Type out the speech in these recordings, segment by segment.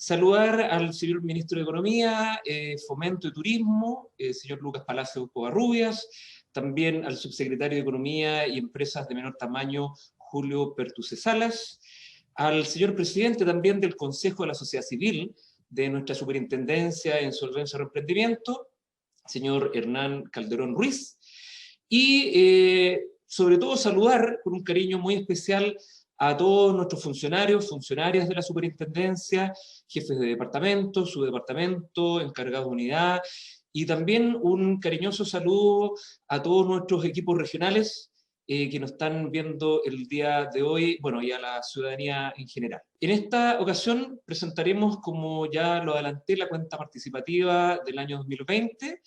Saludar al señor Ministro de Economía, Fomento y Turismo, señor Lucas Palacios Covarrubias, también al Subsecretario de Economía y Empresas de Menor Tamaño, Julio Pertuce Salas, al señor Presidente también del Consejo de la Sociedad Civil, de nuestra Superintendencia en Solvencia y Emprendimiento, señor Hernán Calderón Ruiz, y sobre todo saludar con un cariño muy especial a todos nuestros funcionarios, funcionarias de la superintendencia, jefes de departamento, subdepartamento, encargados de unidad, y también un cariñoso saludo a todos nuestros equipos regionales que nos están viendo el día de hoy, bueno, y a la ciudadanía en general. En esta ocasión presentaremos, como ya lo adelanté, la cuenta participativa del año 2020,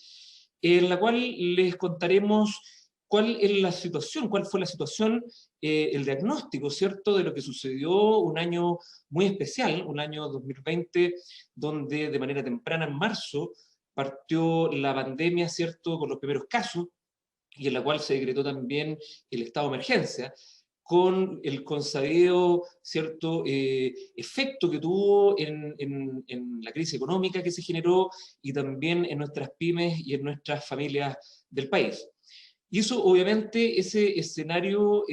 en la cual les contaremos cuál es la situación, cuál fue la situación, el diagnóstico, ¿cierto?, de lo que sucedió un año muy especial, un año 2020, donde de manera temprana, en marzo, partió la pandemia, ¿cierto?, con los primeros casos, y en la cual se decretó también el estado de emergencia, con el consabido, ¿cierto?, efecto que tuvo en la crisis económica que se generó y también en nuestras pymes y en nuestras familias del país. Y eso, obviamente, ese escenario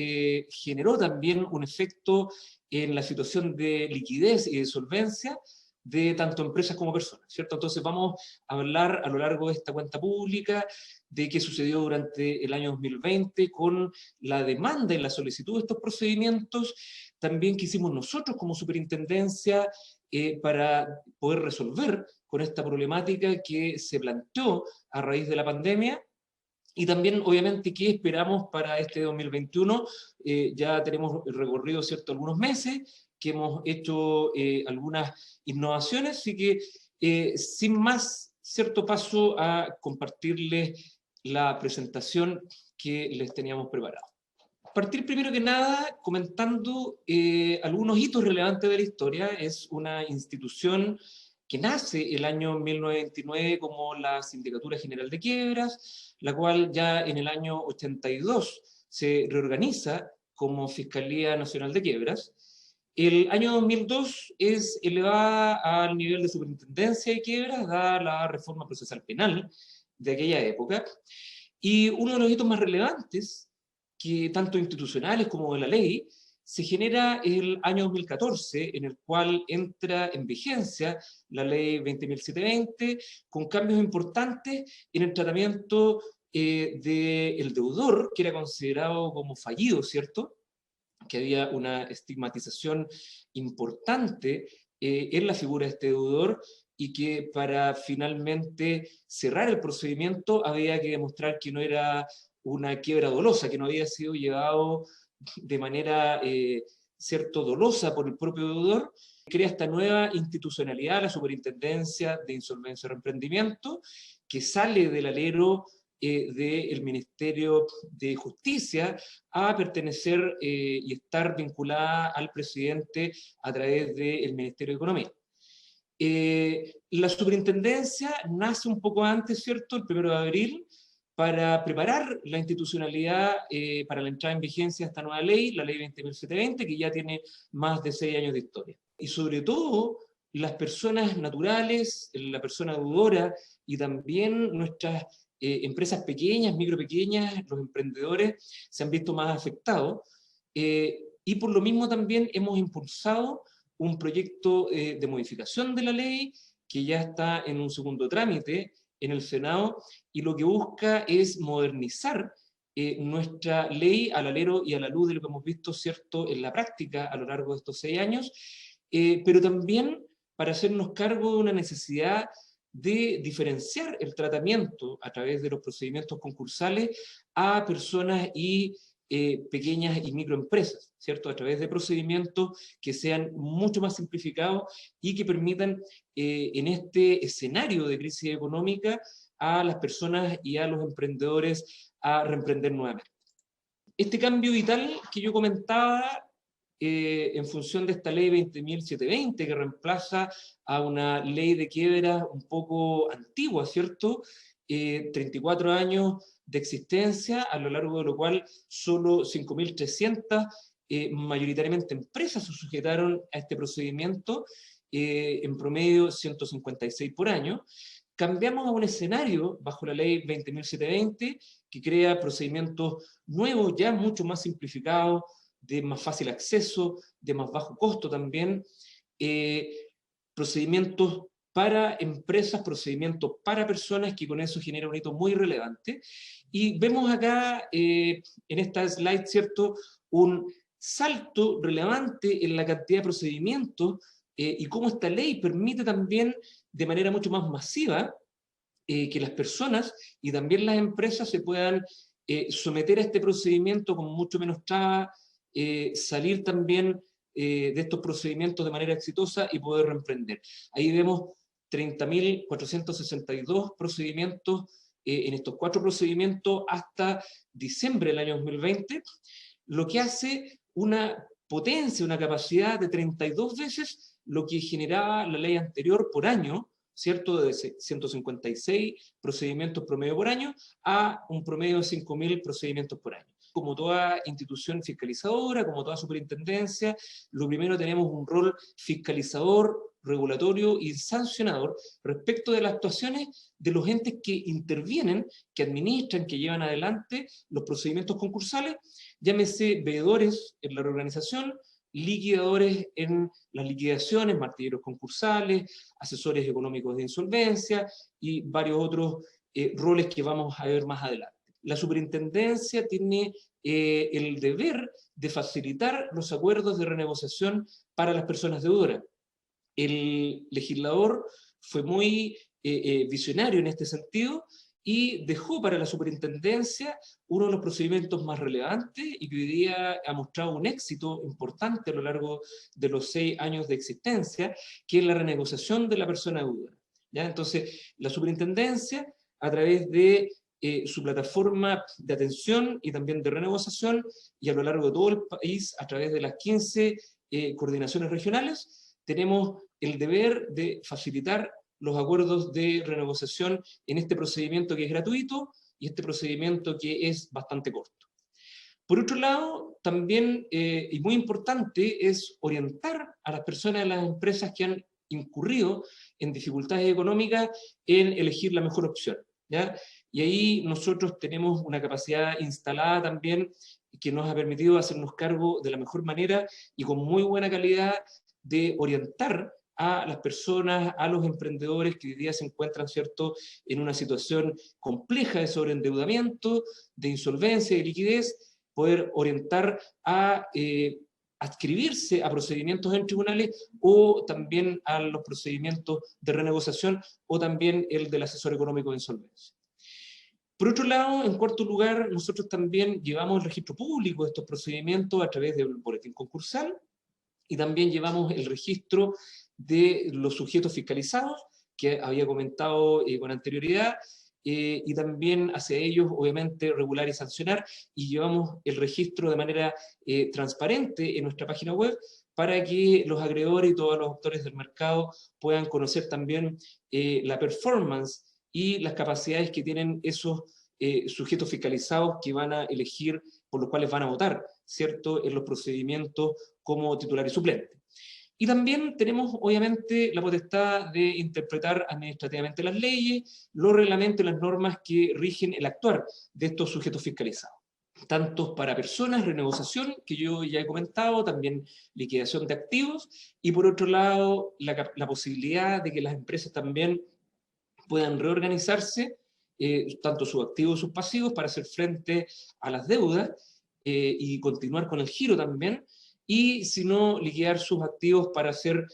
generó también un efecto en la situación de liquidez y de solvencia de tanto empresas como personas, ¿cierto? Entonces vamos a hablar a lo largo de esta cuenta pública de qué sucedió durante el año 2020 con la demanda y la solicitud de estos procedimientos, también que hicimos nosotros como superintendencia para poder resolver con esta problemática que se planteó a raíz de la pandemia. Y también, obviamente, ¿qué esperamos para este 2021? Ya tenemos recorrido, ¿cierto?, algunos meses, que hemos hecho algunas innovaciones, así que sin más, ¿cierto?, paso a compartirles la presentación que les teníamos preparado. Partir primero que nada comentando algunos hitos relevantes de la historia. Es una institución que nace el año 1929 como la Sindicatura General de Quiebras, la cual ya en el año 82 se reorganiza como Fiscalía Nacional de Quiebras. El año 2002 es elevada al nivel de Superintendencia de Quiebras, dada la reforma procesal penal de aquella época. Y uno de los hitos más relevantes, que tanto institucionales como de la ley, se genera el año 2014, en el cual entra en vigencia la ley 20.720, con cambios importantes en el tratamiento del deudor, que era considerado como fallido, ¿cierto?, que había una estigmatización importante en la figura de este deudor, y que para finalmente cerrar el procedimiento había que demostrar que no era una quiebra dolosa, que no había sido llevado de manera cierto dolosa por el propio deudor. Crea esta nueva institucionalidad, la Superintendencia de Insolvencia y Reemprendimiento, que sale del alero del Ministerio de Justicia a pertenecer y estar vinculada al presidente a través del Ministerio de Economía. La superintendencia nace un poco antes, ¿cierto?, el 1 de abril, para preparar la institucionalidad para la entrada en vigencia de esta nueva ley, la ley 20.720, que ya tiene más de 6 años de historia. Y sobre todo, las personas naturales, la persona deudora y también nuestras empresas pequeñas, micropequeñas, los emprendedores se han visto más afectados. Y por lo mismo también hemos impulsado un proyecto de modificación de la ley que ya está en un segundo trámite en el Senado, y lo que busca es modernizar nuestra ley al alero y a la luz de lo que hemos visto, ¿cierto?, en la práctica a lo largo de estos 6 años, pero también para hacernos cargo de una necesidad de diferenciar el tratamiento a través de los procedimientos concursales a personas y pequeñas y microempresas, ¿cierto?, a través de procedimientos que sean mucho más simplificados y que permitan en este escenario de crisis económica a las personas y a los emprendedores a reemprender nuevamente. Este cambio vital que yo comentaba en función de esta ley 20.720, que reemplaza a una ley de quiebra un poco antigua, ¿cierto?, 34 años de existencia, a lo largo de lo cual solo 5.300 mayoritariamente empresas se sujetaron a este procedimiento, en promedio 156 por año. Cambiamos a un escenario bajo la ley 20.720 que crea procedimientos nuevos, ya mucho más simplificados, de más fácil acceso, de más bajo costo también, procedimientos para empresas, procedimientos para personas, que con eso genera un hito muy relevante. Y vemos acá, en esta slide, ¿cierto?, un salto relevante en la cantidad de procedimientos y cómo esta ley permite también de manera mucho más masiva que las personas y también las empresas se puedan someter a este procedimiento con mucho menos trabas, salir también de estos procedimientos de manera exitosa y poder reemprender. Ahí vemos 30.462 procedimientos en estos 4 procedimientos hasta diciembre del año 2020, lo que hace una potencia, una capacidad de 32 veces lo que generaba la ley anterior por año, ¿cierto?, de 156 procedimientos promedio por año a un promedio de 5.000 procedimientos por año. Como toda institución fiscalizadora, como toda superintendencia, lo primero tenemos un rol fiscalizador, regulatorio y sancionador respecto de las actuaciones de los entes que intervienen, que administran, que llevan adelante los procedimientos concursales, llámese veedores en la reorganización, liquidadores en las liquidaciones, martilleros concursales, asesores económicos de insolvencia y varios otros roles que vamos a ver más adelante. La superintendencia tiene el deber de facilitar los acuerdos de renegociación para las personas deudoras. El legislador fue muy visionario en este sentido y dejó para la superintendencia uno de los procedimientos más relevantes y que hoy día ha mostrado un éxito importante a lo largo de los 6 años de existencia, que es la renegociación de la persona deudora. ¿Ya? Entonces, la superintendencia, a través de su plataforma de atención y también de renegociación, y a lo largo de todo el país, a través de las 15 coordinaciones regionales, tenemos el deber de facilitar los acuerdos de renegociación en este procedimiento que es gratuito y este procedimiento que es bastante corto. Por otro lado, también, y muy importante, es orientar a las personas, a las empresas que han incurrido en dificultades económicas en elegir la mejor opción, ¿ya? Y ahí nosotros tenemos una capacidad instalada también que nos ha permitido hacernos cargo de la mejor manera y con muy buena calidad de orientar a las personas, a los emprendedores que hoy día se encuentran, ¿cierto?, en una situación compleja de sobreendeudamiento, de insolvencia, de liquidez, poder orientar a adscribirse a procedimientos en tribunales o también a los procedimientos de renegociación o también el del asesor económico de insolvencia. Por otro lado, en cuarto lugar, nosotros también llevamos el registro público de estos procedimientos a través del boletín concursal y también llevamos el registro de los sujetos fiscalizados, que había comentado con anterioridad, y también hacia ellos, obviamente, regular y sancionar, y llevamos el registro de manera transparente en nuestra página web para que los acreedores y todos los actores del mercado puedan conocer también la performance y las capacidades que tienen esos sujetos fiscalizados que van a elegir, por los cuales van a votar, ¿cierto?, en los procedimientos como titular y suplente. Y también tenemos, obviamente, la potestad de interpretar administrativamente las leyes, los reglamentos y las normas que rigen el actuar de estos sujetos fiscalizados. Tanto para personas, renegociación, que yo ya he comentado, también liquidación de activos, y por otro lado, la posibilidad de que las empresas también puedan reorganizarse, tanto sus activos y sus pasivos, para hacer frente a las deudas y continuar con el giro también, y si no, liquidar sus activos para hacer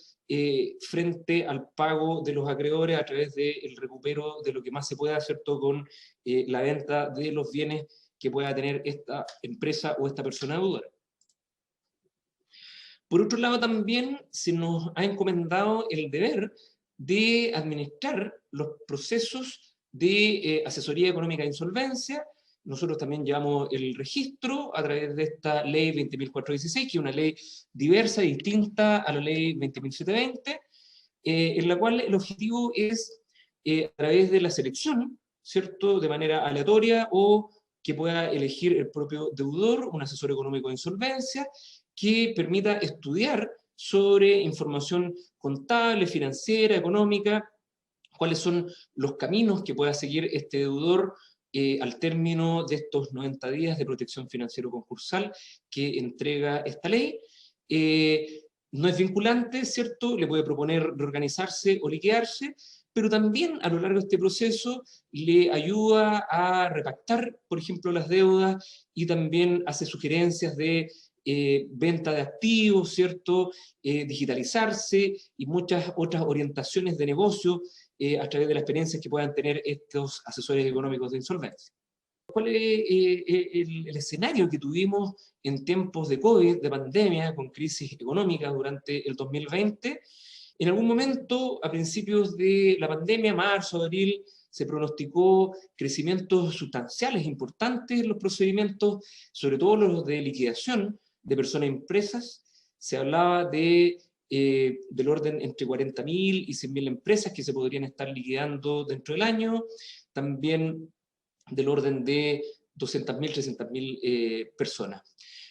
frente al pago de los acreedores a través del recupero de lo que más se pueda hacer todo con la venta de los bienes que pueda tener esta empresa o esta persona deudora. Por otro lado, también se nos ha encomendado el deber de administrar los procesos de asesoría económica de insolvencia. Nosotros también llevamos el registro a través de esta ley 20.416, que es una ley diversa y distinta a la ley 20.720, en la cual el objetivo es, a través de la selección, ¿cierto?, de manera aleatoria o que pueda elegir el propio deudor, un asesor económico de insolvencia, que permita estudiar sobre información contable, financiera, económica, cuáles son los caminos que pueda seguir este deudor al término de estos 90 días de protección financiera concursal que entrega esta ley. No es vinculante, ¿cierto? Le puede proponer reorganizarse o liquidarse, pero también a lo largo de este proceso le ayuda a repactar, por ejemplo, las deudas y también hace sugerencias de venta de activos, ¿cierto? Digitalizarse y muchas otras orientaciones de negocio a través de las experiencias que puedan tener estos asesores económicos de insolvencia. ¿Cuál es el escenario que tuvimos en tiempos de COVID, de pandemia, con crisis económica durante el 2020? En algún momento, a principios de la pandemia, marzo, abril, se pronosticó crecimientos sustanciales importantes en los procedimientos, sobre todo los de liquidación de personas y empresas. Se hablaba del orden entre 40.000 y 100.000 empresas que se podrían estar liquidando dentro del año. También del orden de 200.000, 300.000 personas.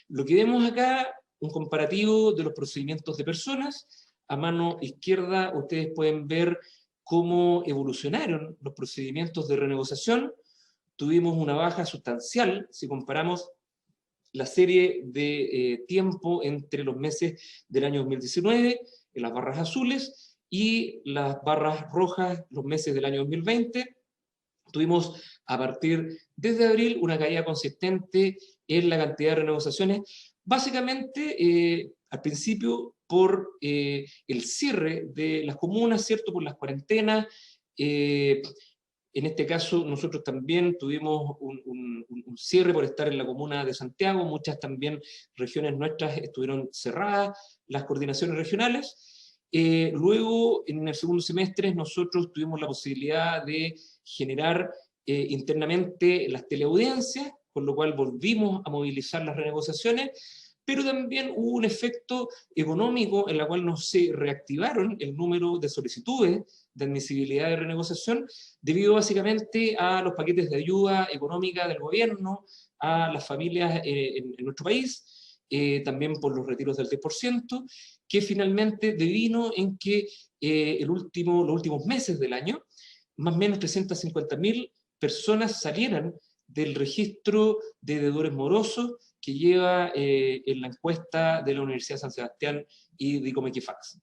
Lo que vemos acá, un comparativo de los procedimientos de personas. A mano izquierda ustedes pueden ver cómo evolucionaron los procedimientos de renegociación. Tuvimos una baja sustancial si comparamos la serie de tiempo entre los meses del año 2019, en las barras azules, y las barras rojas, los meses del año 2020. Tuvimos a partir desde abril una caída consistente en la cantidad de renegociaciones, básicamente al principio por el cierre de las comunas, ¿cierto? Por las cuarentenas. En este caso nosotros también tuvimos un cierre por estar en la comuna de Santiago, muchas también regiones nuestras estuvieron cerradas, las coordinaciones regionales. Luego, en el segundo semestre, nosotros tuvimos la posibilidad de generar internamente las teleaudiencias, con lo cual volvimos a movilizar las renegociaciones, pero también hubo un efecto económico en la cual no se reactivaron el número de solicitudes de admisibilidad de renegociación, debido básicamente a los paquetes de ayuda económica del gobierno a las familias en nuestro país, también por los retiros del 10%, que finalmente devino en que los últimos meses del año, más o menos 350.000 personas salieran del registro de deudores morosos que lleva en la encuesta de la Universidad de San Sebastián y de Comequifax.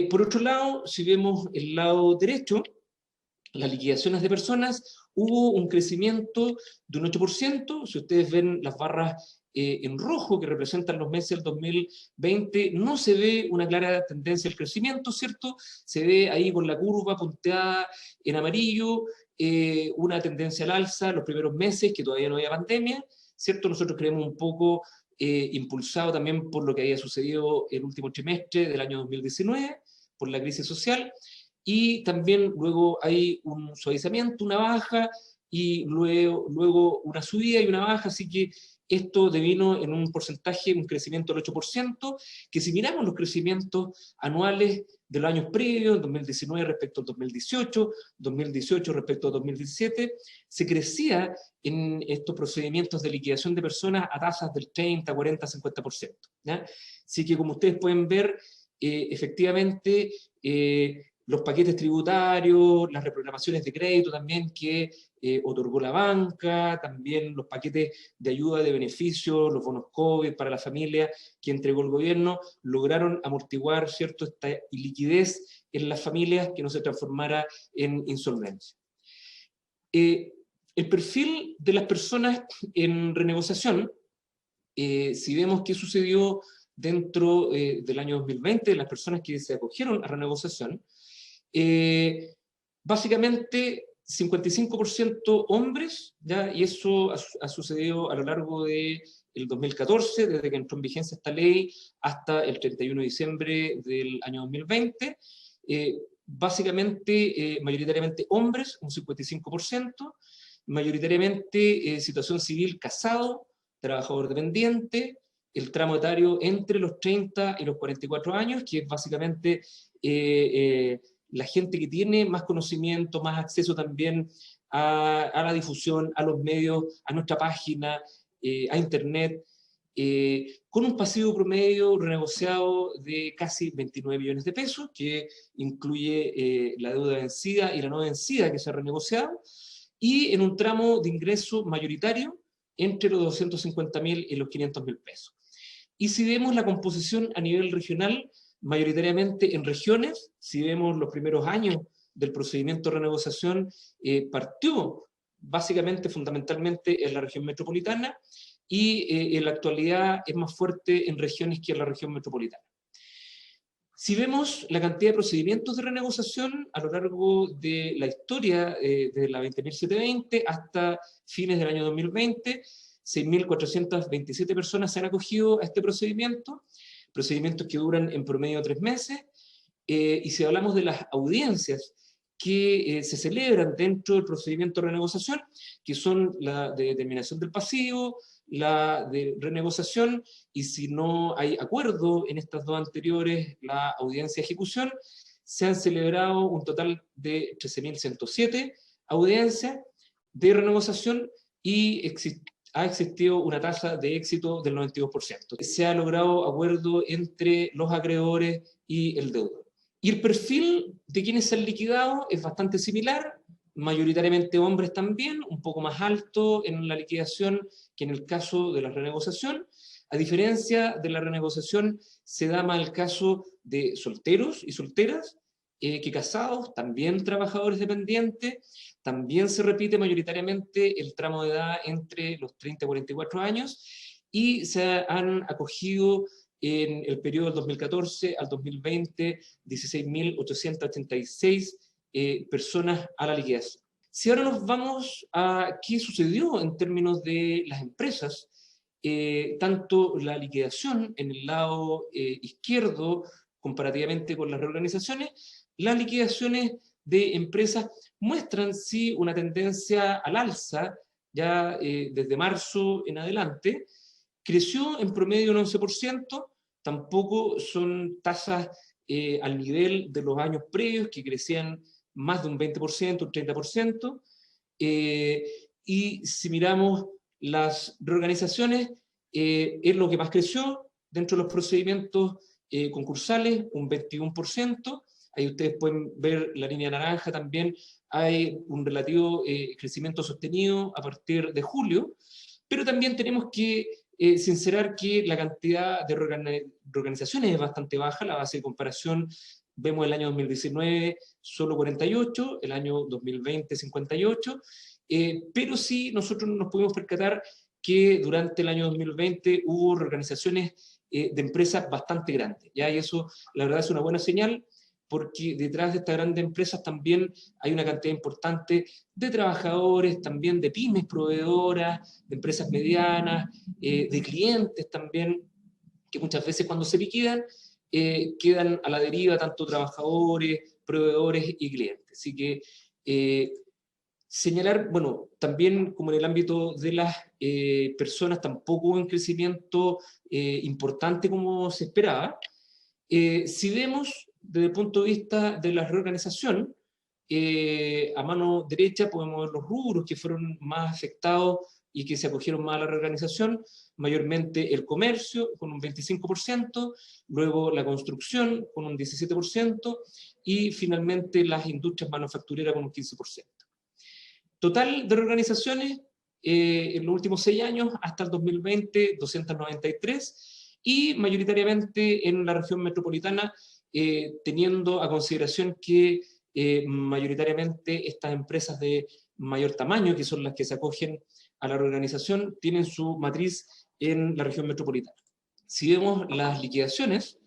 Por otro lado, si vemos el lado derecho, las liquidaciones de personas, hubo un crecimiento de un 8%. Si ustedes ven las barras en rojo que representan los meses del 2020, no se ve una clara tendencia al crecimiento, ¿cierto? Se ve ahí con la curva punteada en amarillo, una tendencia al alza los primeros meses, que todavía no había pandemia, ¿cierto? Nosotros creemos un poco impulsado también por lo que había sucedido el último trimestre del año 2019, por la crisis social, y también luego hay un suavizamiento, una baja, y luego una subida y una baja, así que esto devino en un porcentaje, un crecimiento del 8%, que si miramos los crecimientos anuales de los años previos, 2019 respecto al 2018, 2018 respecto al 2017, se crecía en estos procedimientos de liquidación de personas a tasas del 30, 40, 50%. ¿Ya? Así que como ustedes pueden ver, efectivamente, los paquetes tributarios, las reprogramaciones de crédito también que otorgó la banca, también los paquetes de ayuda de beneficio, los bonos COVID para la familia que entregó el gobierno, lograron amortiguar, ¿cierto?, esta iliquidez en las familias que no se transformara en insolvencia. El perfil de las personas en renegociación, si vemos qué sucedió dentro del año 2020, de las personas que se acogieron a renegociación, básicamente 55% hombres, ¿ya? Y eso ha sucedido a lo largo del 2014, desde que entró en vigencia esta ley, hasta el 31 de diciembre del año 2020. Básicamente, mayoritariamente hombres, un 55%, mayoritariamente situación civil, casado, trabajador dependiente, el tramo etario entre los 30 y los 44 años, que es básicamente la gente que tiene más conocimiento, más acceso también a la difusión, a los medios, a nuestra página, a internet. con un pasivo promedio renegociado de casi 29 millones de pesos, que incluye la deuda vencida y la no vencida que se ha renegociado, y en un tramo de ingreso mayoritario entre los 250.000 y los 500.000 pesos. Y si vemos la composición a nivel regional, mayoritariamente en regiones, si vemos los primeros años del procedimiento de renegociación, partió básicamente, fundamentalmente en la región metropolitana, y en la actualidad es más fuerte en regiones que en la región metropolitana. Si vemos la cantidad de procedimientos de renegociación a lo largo de la historia de la 20.720 hasta fines del año 2020, 6.427 personas se han acogido a este procedimiento, procedimientos que duran en promedio 3 meses, y si hablamos de las audiencias que se celebran dentro del procedimiento de renegociación, que son la de determinación del pasivo, la de renegociación, y si no hay acuerdo en estas dos anteriores, la audiencia de ejecución, se han celebrado un total de 13.107 audiencias de renegociación y ha existido una tasa de éxito del 92%. Se ha logrado acuerdo entre los acreedores y el deudor. Y el perfil de quienes se han liquidado es bastante similar, mayoritariamente hombres también, un poco más alto en la liquidación que en el caso de la renegociación. A diferencia de la renegociación, se da más el caso de solteros y solteras que casados, también trabajadores dependientes. También se repite mayoritariamente el tramo de edad entre los 30 y 44 años, y se han acogido en el periodo del 2014 al 2020 16.886 personas a la liquidación. Si ahora nos vamos a qué sucedió en términos de las empresas, tanto la liquidación en el lado izquierdo comparativamente con las reorganizaciones, las liquidaciones de empresas muestran sí una tendencia al alza ya desde marzo en adelante. Creció en promedio un 11%, tampoco son tasas al nivel de los años previos, que crecían más de un 20%, un 30%, y si miramos las reorganizaciones, es lo que más creció dentro de los procedimientos concursales, un 21%, ahí ustedes pueden ver la línea naranja también, hay un relativo crecimiento sostenido a partir de julio, pero también tenemos que sincerar que la cantidad de reorganizaciones es bastante baja, la base de comparación vemos el año 2019 solo 48, el año 2020 58, pero sí nosotros nos pudimos percatar que durante el año 2020 hubo reorganizaciones de empresas bastante grandes, ¿ya? Y eso la verdad es una buena señal, porque detrás de estas grandes empresas también hay una cantidad importante de trabajadores, también de pymes proveedoras, de empresas medianas, de clientes también, que muchas veces cuando se liquidan quedan a la deriva tanto trabajadores, proveedores y clientes. Así que señalar, bueno, también como en el ámbito de las personas tampoco hubo un crecimiento importante como se esperaba. Si vemos desde el punto de vista de la reorganización, a mano derecha podemos ver los rubros que fueron más afectados y que se acogieron más a la reorganización, mayormente el comercio con un 25%, luego la construcción con un 17% y finalmente las industrias manufactureras con un 15%. Total de reorganizaciones en los últimos 6 años hasta el 2020, 293, y mayoritariamente en la región metropolitana, teniendo a consideración que mayoritariamente estas empresas de mayor tamaño, que son las que se acogen a la reorganización, tienen su matriz en la región metropolitana. Si vemos las liquidaciones,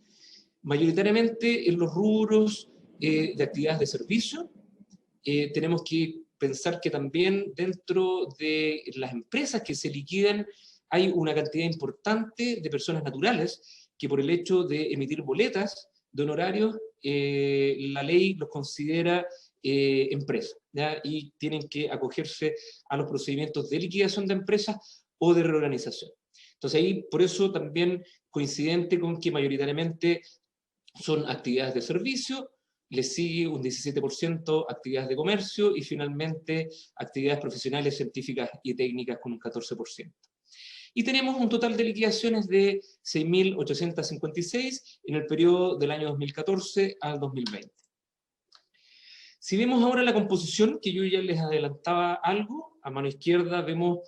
mayoritariamente en los rubros de actividades de servicio, tenemos que pensar que también dentro de las empresas que se liquidan hay una cantidad importante de personas naturales que por el hecho de emitir boletas de honorarios, la ley los considera empresas, ¿ya? Y tienen que acogerse a los procedimientos de liquidación de empresas o de reorganización. Entonces ahí, por eso también coincidente con que mayoritariamente son actividades de servicio, le sigue un 17% actividades de comercio y finalmente actividades profesionales, científicas y técnicas con un 14%. y tenemos un total de liquidaciones de 6.856 en el periodo del año 2014 al 2020. Si vemos ahora la composición, que yo ya les adelantaba algo, a mano izquierda vemos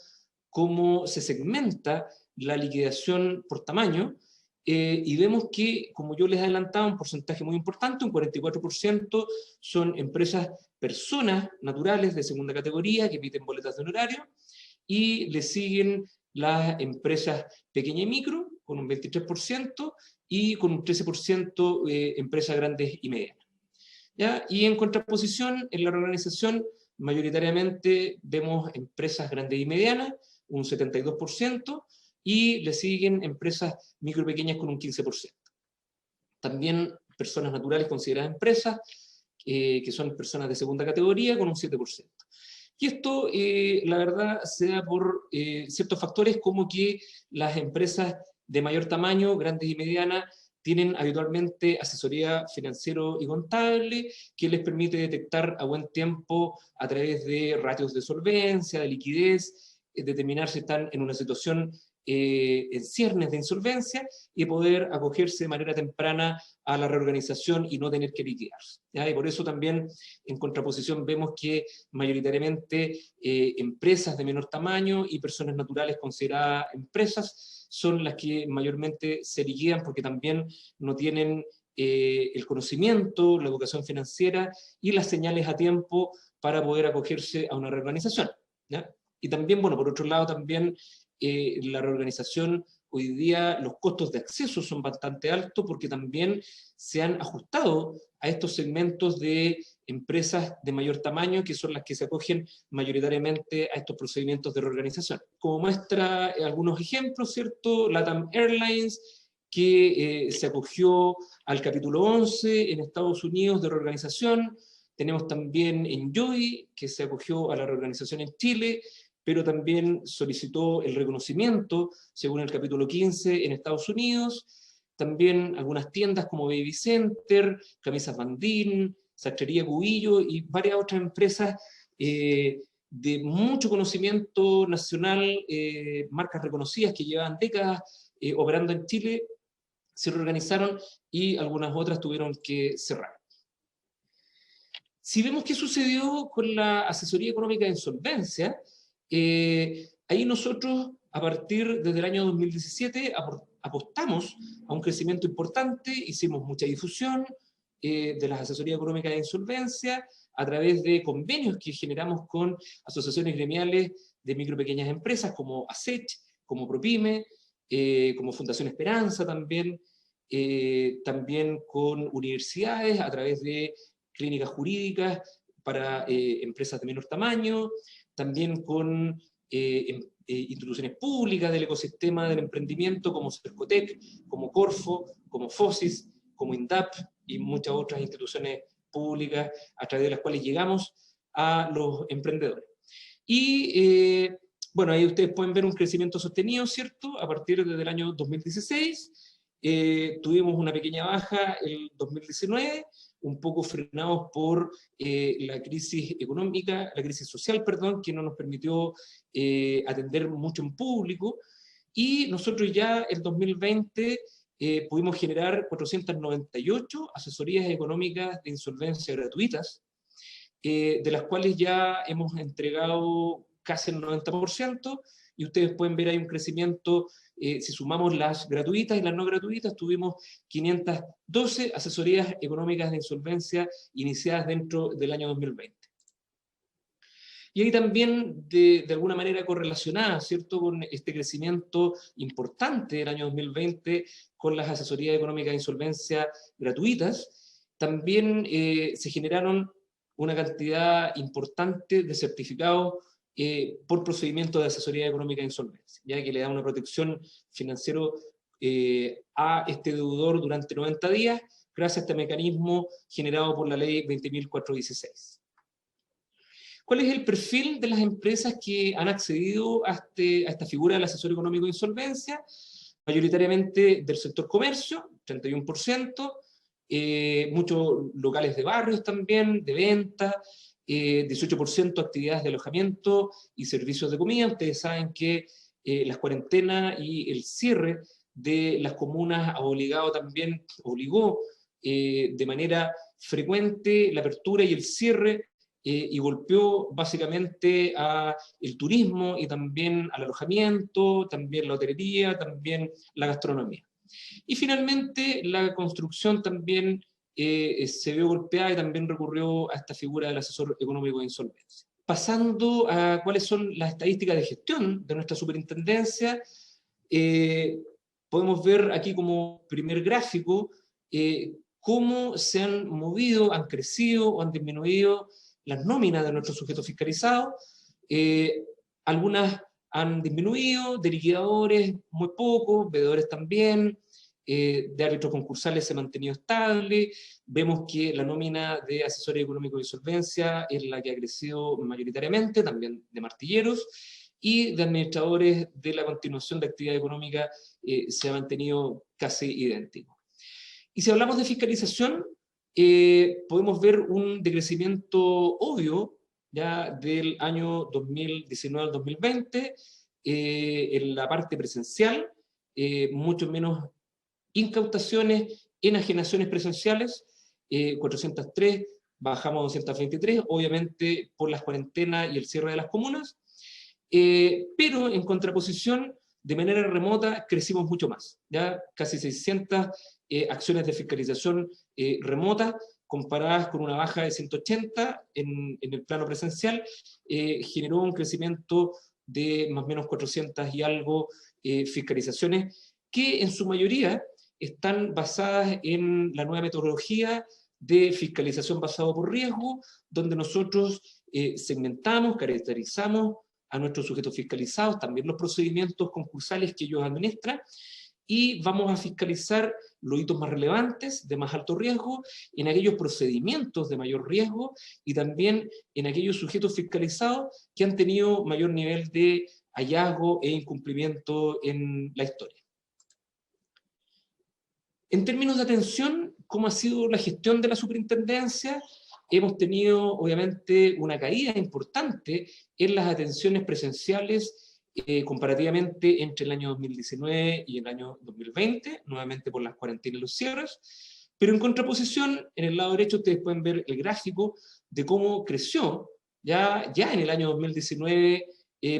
cómo se segmenta la liquidación por tamaño, y vemos que, como yo les adelantaba, un porcentaje muy importante, un 44%, son empresas, personas naturales de segunda categoría que emiten boletas de honorario, y le siguen las empresas pequeña y micro, con un 23%, y con un 13% empresas grandes y medianas. ¿Ya? Y en contraposición, en la reorganización, mayoritariamente vemos empresas grandes y medianas, un 72%, y le siguen empresas micro y pequeñas con un 15%. También personas naturales consideradas empresas, que son personas de segunda categoría, con un 7%. Y esto, la verdad, se da por ciertos factores como que las empresas de mayor tamaño, grandes y medianas, tienen habitualmente asesoría financiero y contable que les permite detectar a buen tiempo, a través de ratios de solvencia, de liquidez, determinar si están en una situación en ciernes de insolvencia y poder acogerse de manera temprana a la reorganización y no tener que liquidarse, ¿ya? Y por eso también, en contraposición, vemos que mayoritariamente empresas de menor tamaño y personas naturales consideradas empresas son las que mayormente se liquidan, porque también no tienen el conocimiento, la educación financiera y las señales a tiempo para poder acogerse a una reorganización, ¿ya? Y también, bueno, por otro lado, también la reorganización, hoy día los costos de acceso son bastante altos, porque también se han ajustado a estos segmentos de empresas de mayor tamaño, que son las que se acogen mayoritariamente a estos procedimientos de reorganización. Como muestra algunos ejemplos, ¿cierto? LATAM Airlines, que se acogió al capítulo 11 en Estados Unidos de reorganización. Tenemos también Enjoy, que se acogió a la reorganización en Chile, pero también solicitó el reconocimiento, según el capítulo 15, en Estados Unidos. También algunas tiendas como Baby Center, Camisas Bandín, Sastrería Cubillo y varias otras empresas de mucho conocimiento nacional, marcas reconocidas que llevaban décadas operando en Chile, se reorganizaron y algunas otras tuvieron que cerrar. Si vemos qué sucedió con la asesoría económica de insolvencia, ahí nosotros, a partir desde el año 2017, apostamos a un crecimiento importante, hicimos mucha difusión de las asesorías económicas de insolvencia a través de convenios que generamos con asociaciones gremiales de micro y pequeñas empresas como ASECH, como ProPyme, como Fundación Esperanza también, también con universidades a través de clínicas jurídicas para empresas de menor tamaño, también con instituciones públicas del ecosistema del emprendimiento como Cercotec, como Corfo, como FOSIS, como INDAP y muchas otras instituciones públicas a través de las cuales llegamos a los emprendedores. Y bueno, ahí ustedes pueden ver un crecimiento sostenido, ¿cierto? A partir del año 2016, tuvimos una pequeña baja el 2019, un poco frenados por la crisis económica, la crisis social, perdón, que no nos permitió atender mucho en público, y nosotros ya el 2020 pudimos generar 498 asesorías económicas de insolvencia gratuitas, de las cuales ya hemos entregado casi el 90%, y ustedes pueden ver ahí un crecimiento, si sumamos las gratuitas y las no gratuitas, tuvimos 512 asesorías económicas de insolvencia iniciadas dentro del año 2020. Y ahí también, de alguna manera correlacionada, ¿cierto?, con este crecimiento importante del año 2020 con las asesorías económicas de insolvencia gratuitas, también se generaron una cantidad importante de certificados por procedimiento de asesoría económica de insolvencia, ya que le da una protección financiera a este deudor durante 90 días, gracias a este mecanismo generado por la ley 20.416. ¿Cuál es el perfil de las empresas que han accedido a esta figura del asesor económico de insolvencia? Mayoritariamente del sector comercio, 31%, muchos locales de barrios también, de venta, 18% actividades de alojamiento y servicios de comida. Ustedes saben que las cuarentenas y el cierre de las comunas obligó de manera frecuente la apertura y el cierre y golpeó básicamente al turismo y también al alojamiento, también la hotelería, también la gastronomía. Y finalmente la construcción también se vio golpeada y también recurrió a esta figura del asesor económico de insolvencia. Pasando a cuáles son las estadísticas de gestión de nuestra superintendencia, podemos ver aquí como primer gráfico cómo se han movido, han crecido o han disminuido las nóminas de nuestros sujetos fiscalizados. Algunas han disminuido, de liquidadores muy poco, veedores también, de árbitros concursales se ha mantenido estable. Vemos que la nómina de asesores económicos de insolvencia es la que ha crecido mayoritariamente, también de martilleros, y de administradores de la continuación de actividad económica se ha mantenido casi idéntico. Y si hablamos de fiscalización, podemos ver un decrecimiento obvio ya del año 2019 al 2020, en la parte presencial, mucho menos incautaciones, enajenaciones presenciales, 403, bajamos a 223, obviamente por las cuarentenas y el cierre de las comunas, pero en contraposición, de manera remota, crecimos mucho más, ya casi 600 acciones de fiscalización remota, comparadas con una baja de 180 en el plano presencial, generó un crecimiento de más o menos 400 y algo fiscalizaciones, que en su mayoría están basadas en la nueva metodología de fiscalización basado por riesgo, donde nosotros segmentamos, caracterizamos a nuestros sujetos fiscalizados, también los procedimientos concursales que ellos administran, y vamos a fiscalizar los hitos más relevantes, de más alto riesgo, en aquellos procedimientos de mayor riesgo, y también en aquellos sujetos fiscalizados que han tenido mayor nivel de hallazgo e incumplimiento en la historia. En términos de atención, ¿cómo ha sido la gestión de la superintendencia? Hemos tenido, obviamente, una caída importante en las atenciones presenciales comparativamente entre el año 2019 y el año 2020, nuevamente por las cuarentenas y los cierres, pero en contraposición, en el lado derecho ustedes pueden ver el gráfico de cómo creció ya en el año 2019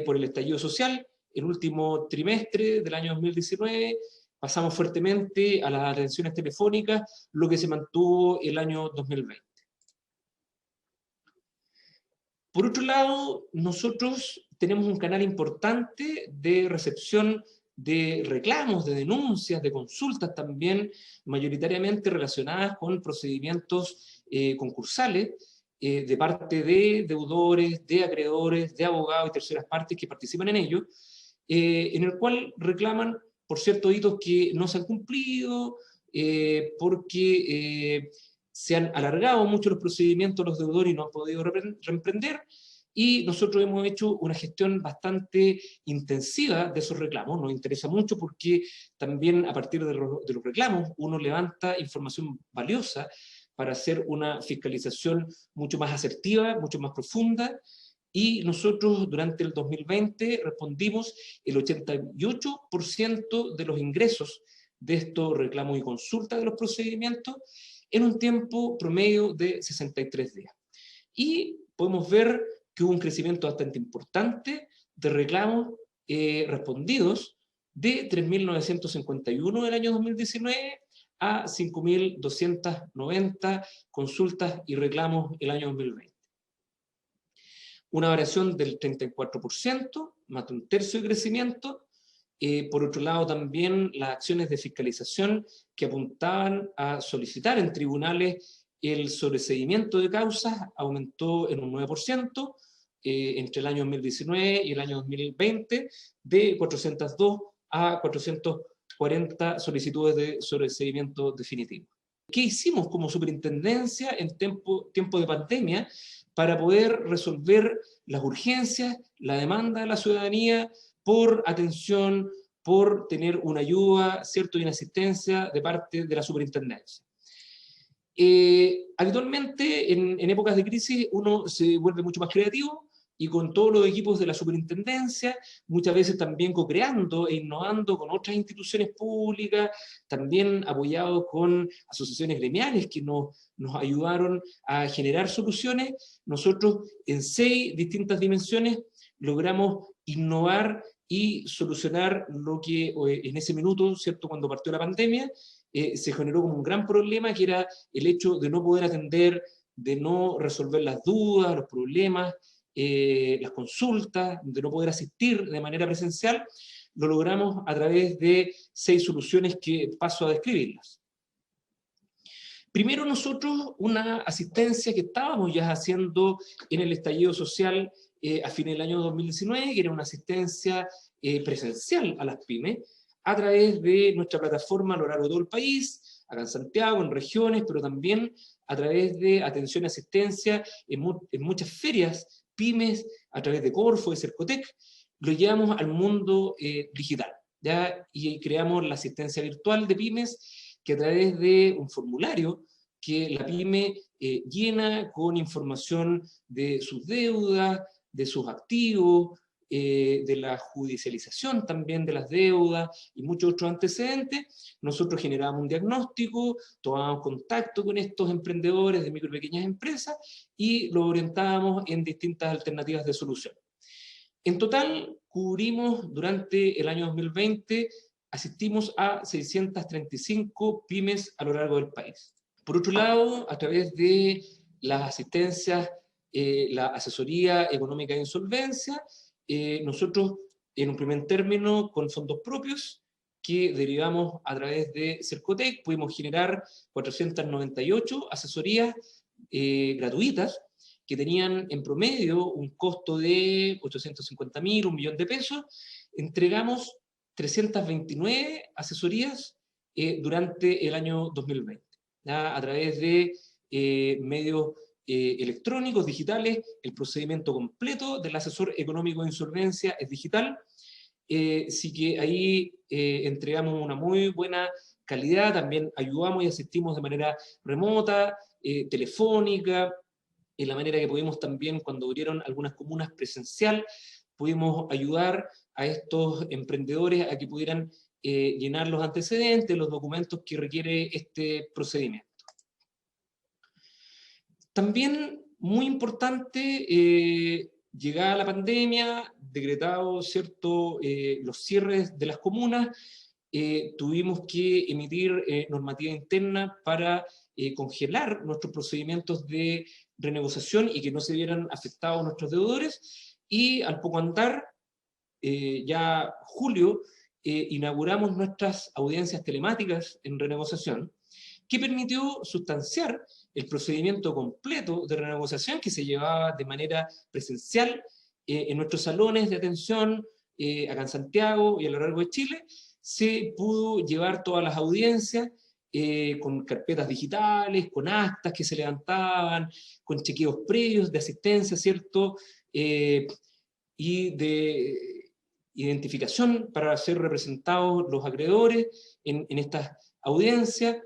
por el estallido social, el último trimestre del año 2019, pasamos fuertemente a las atenciones telefónicas, lo que se mantuvo el año 2020. Por otro lado, nosotros tenemos un canal importante de recepción de reclamos, de denuncias, de consultas también, mayoritariamente relacionadas con procedimientos concursales, de parte de deudores, de acreedores, de abogados y terceras partes que participan en ello, en el cual reclaman por ciertos hitos que no se han cumplido, porque se han alargado mucho los procedimientos los deudores y no han podido reemprender, y nosotros hemos hecho una gestión bastante intensiva de esos reclamos. Nos interesa mucho porque también a partir de los reclamos uno levanta información valiosa para hacer una fiscalización mucho más asertiva, mucho más profunda, y nosotros durante el 2020 respondimos el 88% de los ingresos de estos reclamos y consultas de los procedimientos en un tiempo promedio de 63 días. Y podemos ver que hubo un crecimiento bastante importante de reclamos respondidos de 3.951 del año 2019 a 5.290 consultas y reclamos el año 2020. Una variación del 34%, más de un tercio de crecimiento. Por otro lado, también las acciones de fiscalización que apuntaban a solicitar en tribunales el sobreseimiento de causas aumentó en un 9% entre el año 2019 y el año 2020, de 402 a 440 solicitudes de sobreseimiento definitivo. ¿Qué hicimos como superintendencia en tiempo de pandemia para poder resolver las urgencias, la demanda de la ciudadanía por atención, por tener una ayuda, ¿cierto?, y una asistencia de parte de la superintendencia? Habitualmente en épocas de crisis uno se vuelve mucho más creativo y con todos los equipos de la superintendencia, muchas veces también co-creando e innovando con otras instituciones públicas, también apoyados con asociaciones gremiales que nos ayudaron a generar soluciones. Nosotros en 6 distintas dimensiones logramos innovar y solucionar lo que en ese minuto, ¿cierto?, cuando partió la pandemia, se generó como un gran problema, que era el hecho de no poder atender, de no resolver las dudas, los problemas, las consultas, de no poder asistir de manera presencial. Lo logramos a través de 6 soluciones que paso a describirlas. Primero, nosotros una asistencia que estábamos ya haciendo en el estallido social a fines del año 2019, que era una asistencia presencial a las pymes, a través de nuestra plataforma a lo largo de todo el país, acá en Santiago, en regiones, pero también a través de atención y asistencia en muchas ferias, pymes, a través de Corfo, de Cercotec, lo llevamos al mundo digital, ¿ya? Y creamos la asistencia virtual de pymes, que a través de un formulario que la pyme llena con información de sus deudas, de sus activos, de la judicialización también de las deudas y muchos otros antecedentes. Nosotros generábamos un diagnóstico, tomábamos contacto con estos emprendedores de micro y pequeñas empresas y los orientábamos en distintas alternativas de solución. En total, cubrimos durante el año 2020, asistimos a 635 pymes a lo largo del país. Por otro lado, a través de las asistencias, la asesoría económica de insolvencia, nosotros, en un primer término, con fondos propios, que derivamos a través de Cercotec, pudimos generar 498 asesorías gratuitas, que tenían en promedio un costo de 850.000, 1.000.000 de pesos. Entregamos 329 asesorías durante el año 2020, ¿ya? A través de medios electrónicos, digitales. El procedimiento completo del asesor económico de insolvencia es digital, sí que ahí entregamos una muy buena calidad, también ayudamos y asistimos de manera remota, telefónica, en la manera que pudimos también cuando abrieron algunas comunas presencial, pudimos ayudar a estos emprendedores a que pudieran llenar los antecedentes, los documentos que requiere este procedimiento. También, muy importante, llegada la pandemia, decretado, ¿cierto?, los cierres de las comunas, tuvimos que emitir normativa interna para congelar nuestros procedimientos de renegociación y que no se vieran afectados nuestros deudores, y al poco andar, ya julio, inauguramos nuestras audiencias telemáticas en renegociación, que permitió sustanciar el procedimiento completo de renegociación que se llevaba de manera presencial en nuestros salones de atención acá en Santiago y a lo largo de Chile. Se pudo llevar todas las audiencias con carpetas digitales, con actas que se levantaban, con chequeos previos de asistencia, ¿cierto? Y de identificación para ser representados los acreedores en estas audiencias.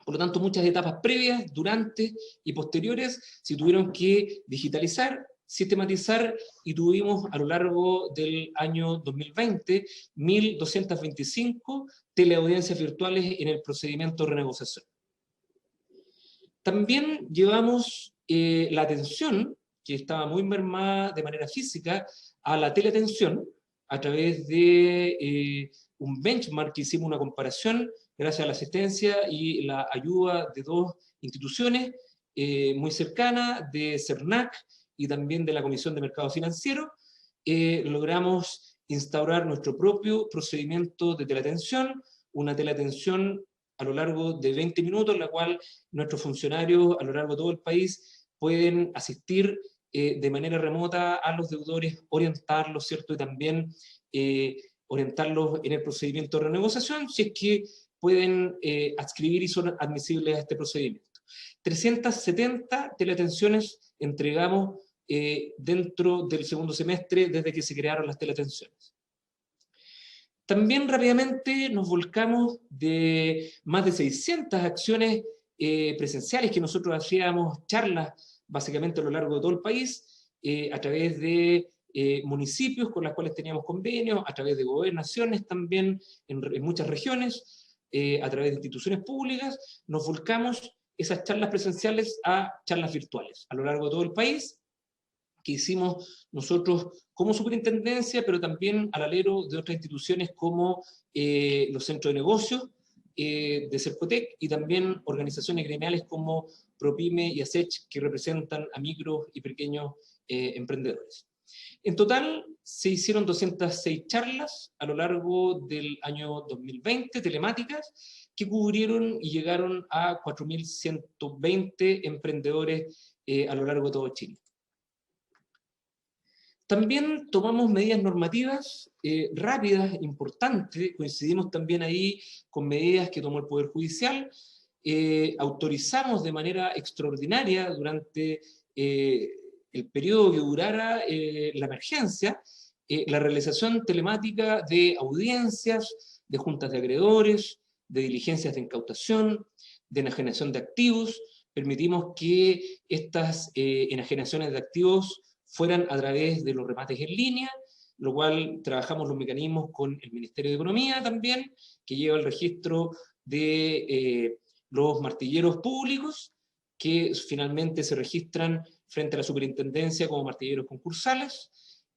Por lo tanto, muchas etapas previas, durante y posteriores se tuvieron que digitalizar, sistematizar, y tuvimos a lo largo del año 2020 1.225 teleaudiencias virtuales en el procedimiento de renegociación. También llevamos la atención, que estaba muy mermada de manera física, a la teleatención a través de un benchmark que hicimos, una comparación gracias a la asistencia y la ayuda de 2 instituciones muy cercanas, de CERNAC y también de la Comisión de Mercado Financiero. Logramos instaurar nuestro propio procedimiento de teleatención, una teleatención a lo largo de 20 minutos, en la cual nuestros funcionarios a lo largo de todo el país pueden asistir de manera remota a los deudores, orientarlos, ¿cierto? Y también orientarlos en el procedimiento de renegociación, si es que pueden adscribir y son admisibles a este procedimiento. 370 teleatenciones entregamos dentro del segundo semestre desde que se crearon las teleatenciones. También rápidamente nos volcamos de más de 600 acciones presenciales que nosotros hacíamos, charlas básicamente a lo largo de todo el país, a través de municipios con los cuales teníamos convenios, a través de gobernaciones también en muchas regiones, a través de instituciones públicas, nos volcamos esas charlas presenciales a charlas virtuales a lo largo de todo el país, que hicimos nosotros como superintendencia, pero también al alero de otras instituciones como los centros de negocios de Cercotec y también organizaciones gremiales como ProPyme y ASECH, que representan a micros y pequeños emprendedores. En total se hicieron 206 charlas a lo largo del año 2020, telemáticas, que cubrieron y llegaron a 4.120 emprendedores a lo largo de todo Chile. También tomamos medidas normativas rápidas, importantes, coincidimos también ahí con medidas que tomó el Poder Judicial, autorizamos de manera extraordinaria durante el periodo que durara la emergencia, la realización telemática de audiencias, de juntas de acreedores, de diligencias de incautación, de enajenación de activos. Permitimos que estas enajenaciones de activos fueran a través de los remates en línea, lo cual trabajamos los mecanismos con el Ministerio de Economía también, que lleva el registro de los martilleros públicos, que finalmente se registran frente a la superintendencia como martilleros concursales,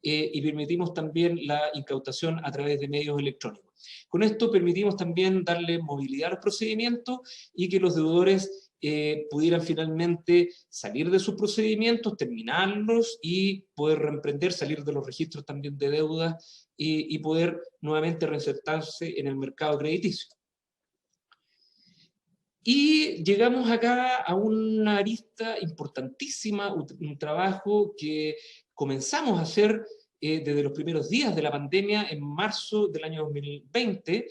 y permitimos también la incautación a través de medios electrónicos. Con esto permitimos también darle movilidad a los procedimientos y que los deudores pudieran finalmente salir de sus procedimientos, terminarlos y poder reemprender, salir de los registros también de deuda y poder nuevamente reinsertarse en el mercado crediticio. Y llegamos acá a una arista importantísima, un trabajo que comenzamos a hacer desde los primeros días de la pandemia, en marzo del año 2020,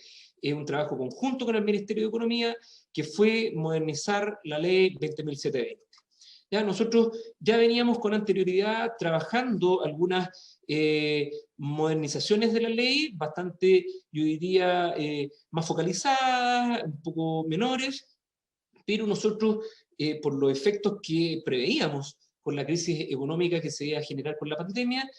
un trabajo conjunto con el Ministerio de Economía, que fue modernizar la ley 20.720. ¿Ya? Nosotros ya veníamos con anterioridad trabajando algunas modernizaciones de la ley, bastante, yo diría, más focalizadas, un poco menores, pero nosotros, por los efectos que preveíamos con la crisis económica que se iba a generar con la pandemia,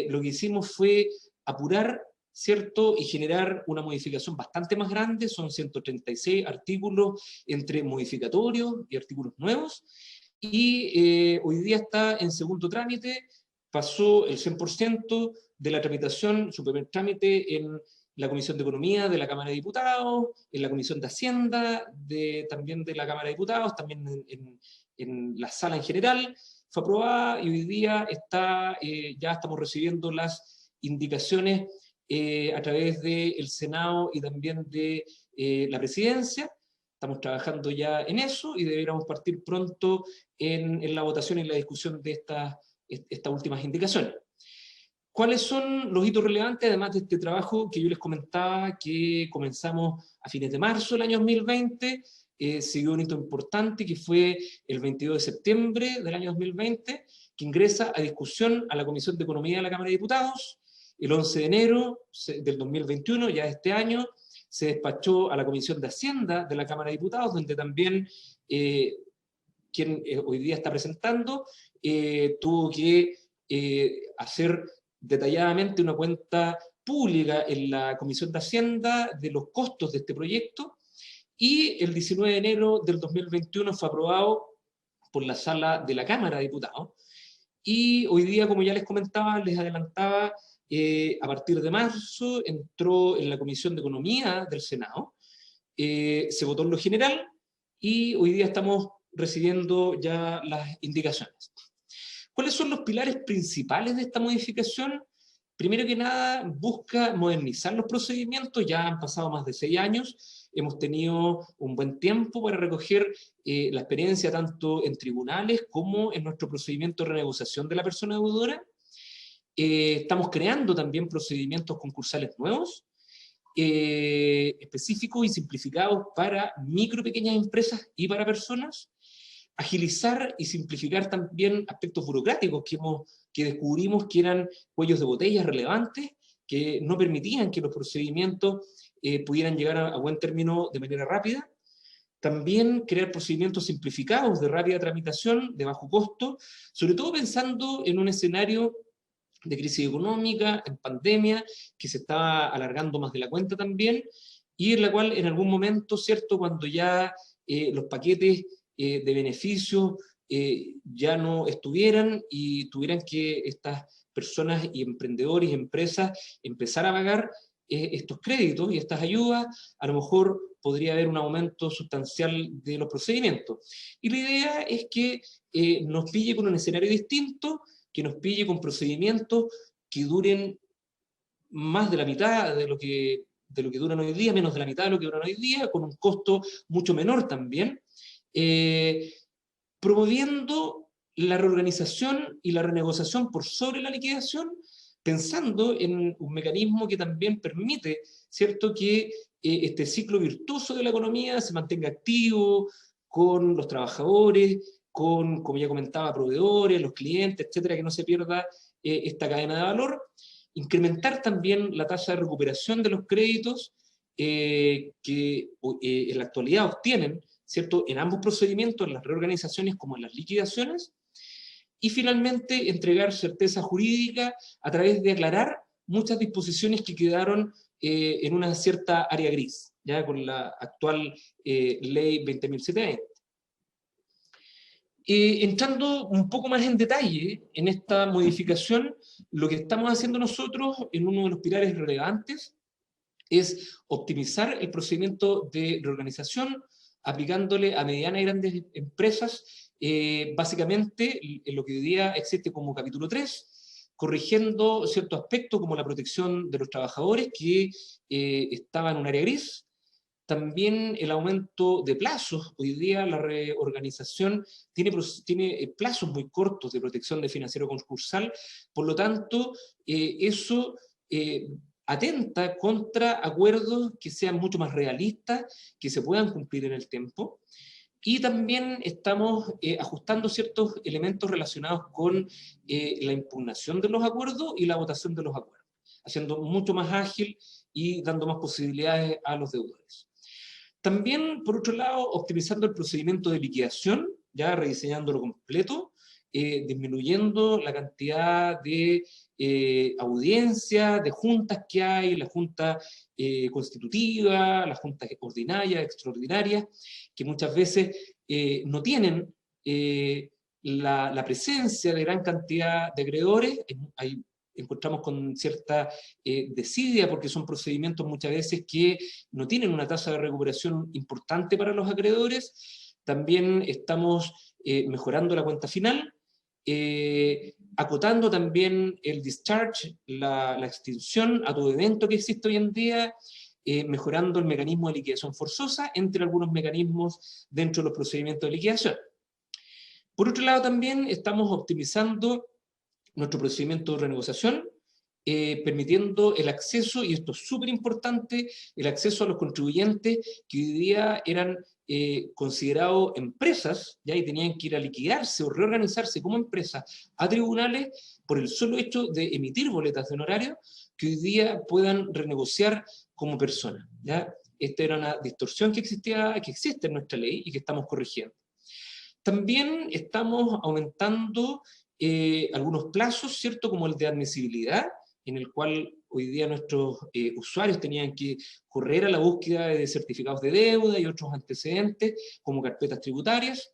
lo que hicimos fue apurar, ¿cierto?, y generar una modificación bastante más grande. Son 136 artículos entre modificatorios y artículos nuevos, y hoy día está en segundo trámite, pasó el 100% de la tramitación, su primer trámite en la Comisión de Economía de la Cámara de Diputados, en la Comisión de Hacienda también de la Cámara de Diputados, también en la sala en general, fue aprobada y hoy día ya estamos recibiendo las indicaciones a través del Senado y también de la Presidencia. Estamos trabajando ya en eso y deberíamos partir pronto en la votación y la discusión de estas últimas indicaciones. ¿Cuáles son los hitos relevantes, además de este trabajo que yo les comentaba, que comenzamos a fines de marzo del año 2020? Siguió un hito importante que fue el 22 de septiembre del año 2020, que ingresa a discusión a la Comisión de Economía de la Cámara de Diputados. El 11 de enero del 2021, ya este año, se despachó a la Comisión de Hacienda de la Cámara de Diputados, donde también quien hoy día está presentando tuvo que hacer detalladamente una cuenta pública en la Comisión de Hacienda de los costos de este proyecto, y el 19 de enero del 2021 fue aprobado por la sala de la Cámara de Diputados, y hoy día, como ya les comentaba, les adelantaba, a partir de marzo entró en la Comisión de Economía del Senado, se votó en lo general, y hoy día estamos recibiendo ya las indicaciones. ¿Cuáles son los pilares principales de esta modificación? Primero que nada, busca modernizar los procedimientos. Ya han pasado más de 6 años, hemos tenido un buen tiempo para recoger la experiencia tanto en tribunales como en nuestro procedimiento de renegociación de la persona deudora. Estamos creando también procedimientos concursales nuevos, específicos y simplificados para micro y pequeñas empresas y para personas. Agilizar y simplificar también aspectos burocráticos que descubrimos que eran cuellos de botella relevantes, que no permitían que los procedimientos pudieran llegar a buen término de manera rápida. También crear procedimientos simplificados de rápida tramitación, de bajo costo, sobre todo pensando en un escenario de crisis económica, en pandemia, que se está alargando más de la cuenta también, y en la cual en algún momento, ¿cierto?, cuando ya los paquetes de beneficios ya no estuvieran y tuvieran que estas personas y emprendedores y empresas empezar a pagar estos créditos y estas ayudas, a lo mejor podría haber un aumento sustancial de los procedimientos. Y la idea es que nos pille con un escenario distinto, que nos pille con procedimientos que duren más de la mitad de lo que duran hoy día, menos de la mitad de lo que duran hoy día, con un costo mucho menor también, promoviendo la reorganización y la renegociación por sobre la liquidación, pensando en un mecanismo que también permite, ¿cierto?, que este ciclo virtuoso de la economía se mantenga activo con los trabajadores, con, como ya comentaba, proveedores, los clientes, etcétera, que no se pierda esta cadena de valor. Incrementar también la tasa de recuperación de los créditos que en la actualidad obtienen, ¿cierto?, en ambos procedimientos, en las reorganizaciones como en las liquidaciones. Y finalmente, entregar certeza jurídica a través de aclarar muchas disposiciones que quedaron en una cierta área gris, ya con la actual ley 20.720. Entrando un poco más en detalle en esta modificación, lo que estamos haciendo nosotros en uno de los pilares relevantes es optimizar el procedimiento de reorganización, aplicándole a medianas y grandes empresas, básicamente en lo que hoy día existe como capítulo 3, corrigiendo ciertos aspectos como la protección de los trabajadores que estaban en un área gris. También el aumento de plazos. Hoy día la reorganización tiene plazos muy cortos de protección de financiero concursal, por lo tanto, eso atenta contra acuerdos que sean mucho más realistas, que se puedan cumplir en el tiempo. Y también estamos ajustando ciertos elementos relacionados con la impugnación de los acuerdos y la votación de los acuerdos, haciendo mucho más ágil y dando más posibilidades a los deudores. También, por otro lado, optimizando el procedimiento de liquidación, ya rediseñándolo completo, disminuyendo la cantidad de audiencias, de juntas que hay, la junta constitutiva, las juntas ordinarias, extraordinarias, que muchas veces no tienen la presencia de gran cantidad de acreedores. Encontramos con cierta desidia porque son procedimientos muchas veces que no tienen una tasa de recuperación importante para los acreedores. También estamos mejorando la cuenta final, acotando también el discharge, la extinción a todo evento que existe hoy en día, mejorando el mecanismo de liquidación forzosa, entre algunos mecanismos dentro de los procedimientos de liquidación. Por otro lado, también estamos optimizando nuestro procedimiento de renegociación, permitiendo el acceso, y esto es súper importante, el acceso a los contribuyentes que hoy día eran considerados empresas, ¿ya? Y tenían que ir a liquidarse o reorganizarse como empresas a tribunales por el solo hecho de emitir boletas de honorario, que hoy día puedan renegociar como personas, ¿ya? Esta era una distorsión que existe en nuestra ley y que estamos corrigiendo. También estamos aumentando algunos plazos, ¿cierto?, como el de admisibilidad, en el cual hoy día nuestros usuarios tenían que correr a la búsqueda de certificados de deuda y otros antecedentes, como carpetas tributarias.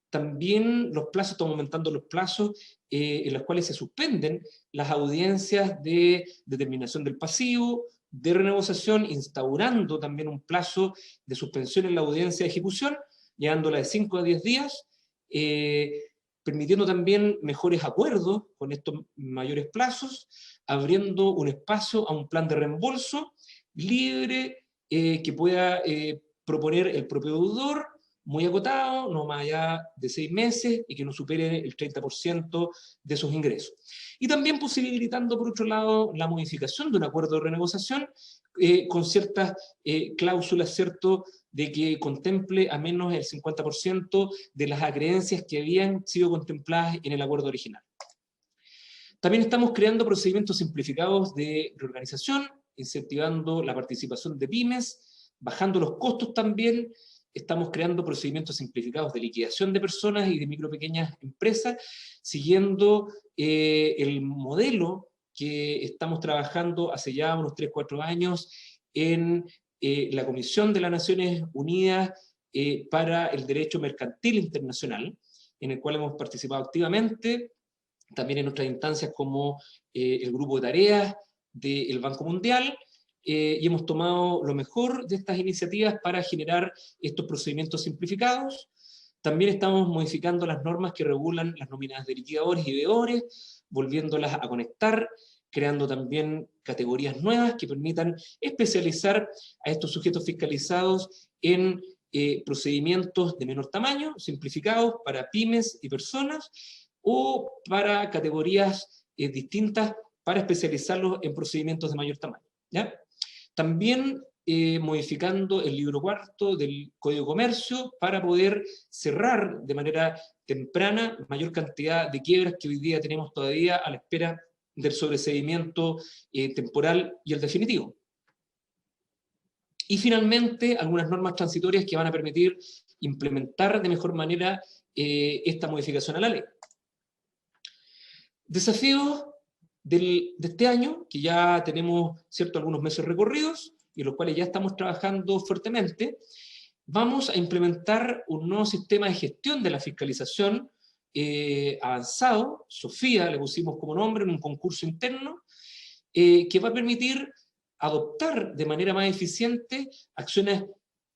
También los plazos, estamos aumentando los plazos en los cuales se suspenden las audiencias de determinación del pasivo, de renegociación, instaurando también un plazo de suspensión en la audiencia de ejecución, llevándola de 5 a 10 días, permitiendo también mejores acuerdos con estos mayores plazos, abriendo un espacio a un plan de reembolso libre que pueda proponer el propio deudor, muy acotado, no más allá de 6 meses y que no supere el 30% de sus ingresos. Y también posibilitando, por otro lado, la modificación de un acuerdo de renegociación con ciertas cláusulas, ¿cierto?, de que contemple a menos el 50% de las acreencias que habían sido contempladas en el acuerdo original. También estamos creando procedimientos simplificados de reorganización, incentivando la participación de pymes, bajando los costos también. Estamos creando procedimientos simplificados de liquidación de personas y de micro pequeñas empresas, siguiendo el modelo que estamos trabajando hace ya unos 3 o 4 años en la Comisión de las Naciones Unidas para el Derecho Mercantil Internacional, en el cual hemos participado activamente, también en otras instancias como el grupo de tareas del Banco Mundial, y hemos tomado lo mejor de estas iniciativas para generar estos procedimientos simplificados. También estamos modificando las normas que regulan las nóminas de liquidadores y deudores, volviéndolas a conectar, creando también categorías nuevas que permitan especializar a estos sujetos fiscalizados en procedimientos de menor tamaño, simplificados para pymes y personas, o para categorías distintas para especializarlos en procedimientos de mayor tamaño, ¿ya? También modificando el libro cuarto del Código de Comercio para poder cerrar de manera temprana mayor cantidad de quiebras que hoy día tenemos todavía a la espera del sobreseimiento temporal y el definitivo. Y finalmente, algunas normas transitorias que van a permitir implementar de mejor manera esta modificación a la ley. Desafíos de este año, que ya tenemos algunos meses recorridos, y en los cuales ya estamos trabajando fuertemente. Vamos a implementar un nuevo sistema de gestión de la fiscalización avanzado, Sofía le pusimos como nombre, en un concurso interno, que va a permitir adoptar de manera más eficiente acciones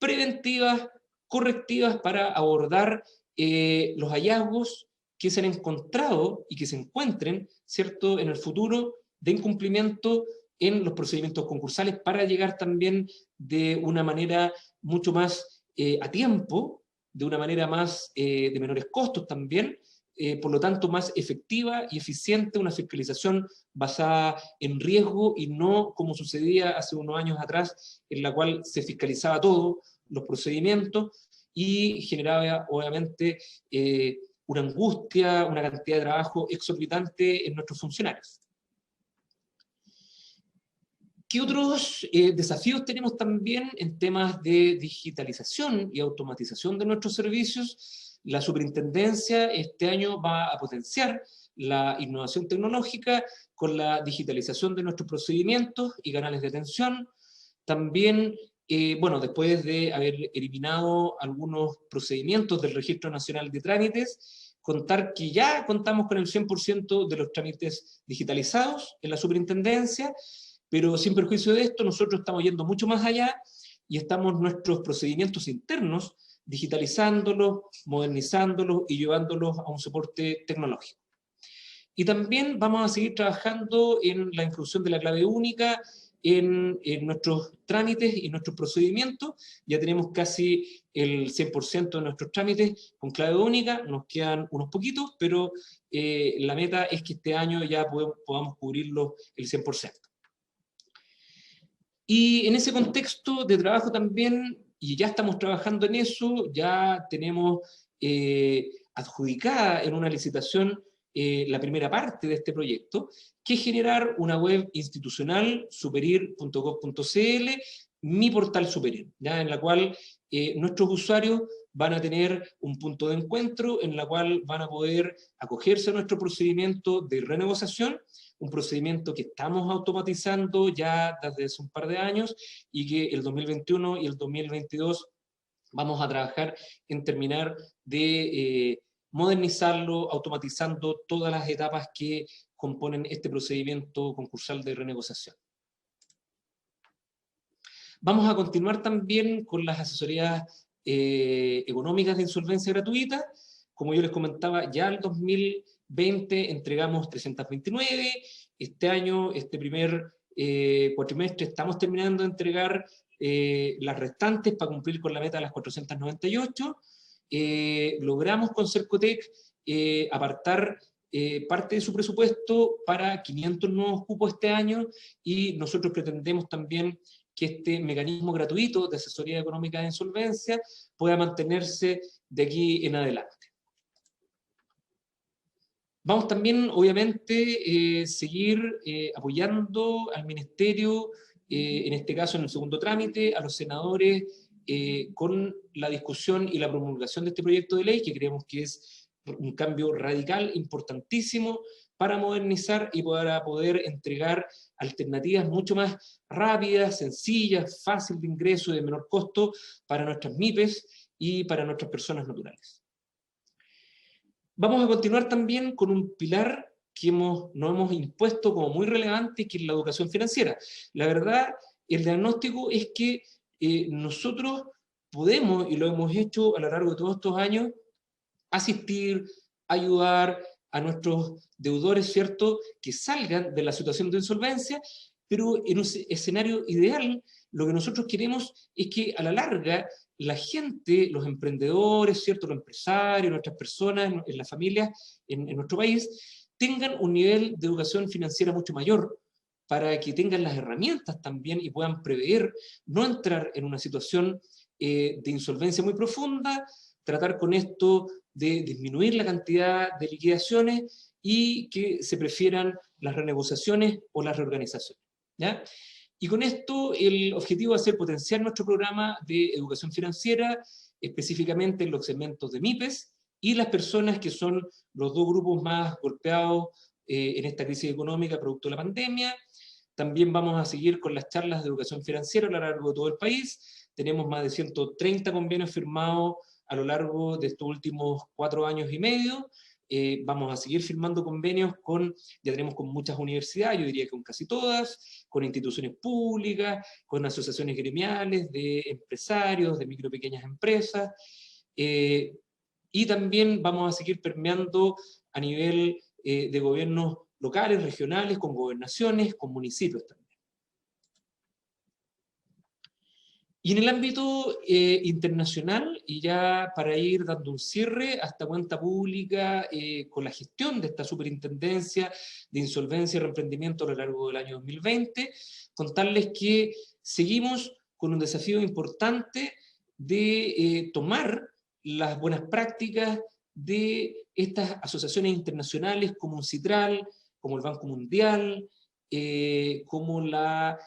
preventivas, correctivas, para abordar los hallazgos que se han encontrado y que se encuentren, ¿cierto?, en el futuro de incumplimiento en los procedimientos concursales, para llegar también de una manera mucho más a tiempo, de una manera más de menores costos también, por lo tanto más efectiva y eficiente, una fiscalización basada en riesgo y no como sucedía hace unos años atrás, en la cual se fiscalizaba todo, los procedimientos, y generaba obviamente una angustia, una cantidad de trabajo exorbitante en nuestros funcionarios. ¿Qué otros desafíos tenemos también en temas de digitalización y automatización de nuestros servicios? La superintendencia este año va a potenciar la innovación tecnológica con la digitalización de nuestros procedimientos y canales de atención. También, bueno, después de haber eliminado algunos procedimientos del Registro Nacional de Trámites, contar que ya contamos con el 100% de los trámites digitalizados en la superintendencia, pero sin perjuicio de esto, nosotros estamos yendo mucho más allá y estamos nuestros procedimientos internos digitalizándolos, modernizándolos y llevándolos a un soporte tecnológico. Y también vamos a seguir trabajando en la inclusión de la clave única en nuestros trámites y nuestros procedimientos. Ya tenemos casi el 100% de nuestros trámites con clave única, nos quedan unos poquitos, pero la meta es que este año ya podamos cubrirlo el 100%. Y en ese contexto de trabajo también, y ya estamos trabajando en eso, ya tenemos adjudicada en una licitación la primera parte de este proyecto, que es generar una web institucional, superir.gov.cl, mi portal Superir, ¿ya? En la cual nuestros usuarios van a tener un punto de encuentro en la cual van a poder acogerse a nuestro procedimiento de renegociación, un procedimiento que estamos automatizando ya desde hace un par de años y que el 2021 y el 2022 vamos a trabajar en terminar de modernizarlo, automatizando todas las etapas que componen este procedimiento concursal de renegociación. Vamos a continuar también con las asesorías económicas de insolvencia gratuita. Como yo les comentaba, ya el 2020 entregamos 329, este año, este primer cuatrimestre, estamos terminando de entregar las restantes para cumplir con la meta de las 498. Logramos con Cercotec apartar parte de su presupuesto para 500 nuevos cupos este año, y nosotros pretendemos también que este mecanismo gratuito de asesoría económica de insolvencia pueda mantenerse de aquí en adelante. Vamos también, obviamente, seguir apoyando al Ministerio en este caso en el segundo trámite, a los senadores con la discusión y la promulgación de este proyecto de ley, que creemos que es un cambio radical, importantísimo, para modernizar y para poder entregar alternativas mucho más rápidas, sencillas, fácil de ingreso y de menor costo para nuestras MIPES y para nuestras personas naturales. Vamos a continuar también con un pilar que nos hemos impuesto como muy relevante, que es la educación financiera. La verdad, el diagnóstico es que nosotros podemos, y lo hemos hecho a lo largo de todos estos años, asistir, ayudar a nuestros deudores, ¿cierto?, que salgan de la situación de insolvencia, pero en un escenario ideal, lo que nosotros queremos es que a la larga la gente, los emprendedores, ¿cierto?, los empresarios, nuestras personas en las familias, en nuestro país, tengan un nivel de educación financiera mucho mayor, para que tengan las herramientas también y puedan prever no entrar en una situación de insolvencia muy profunda, tratar con esto de disminuir la cantidad de liquidaciones y que se prefieran las renegociaciones o las reorganizaciones, ¿ya? Y con esto el objetivo va a ser potenciar nuestro programa de educación financiera, específicamente en los segmentos de MIPES y las personas que son los dos grupos más golpeados en esta crisis económica producto de la pandemia. También vamos a seguir con las charlas de educación financiera a lo largo de todo el país. Tenemos más de 130 convenios firmados a lo largo de estos últimos 4 años y medio. Vamos a seguir firmando convenios ya tenemos con muchas universidades, yo diría que con casi todas, con instituciones públicas, con asociaciones gremiales de empresarios, de micro y pequeñas empresas, y también vamos a seguir permeando a nivel de gobiernos locales, regionales, con gobernaciones, con municipios también. Y en el ámbito internacional, y ya para ir dando un cierre a esta cuenta pública con la gestión de esta superintendencia de insolvencia y reemprendimiento a lo largo del año 2020, contarles que seguimos con un desafío importante de tomar las buenas prácticas de estas asociaciones internacionales como UNCITRAL, como el Banco Mundial, como la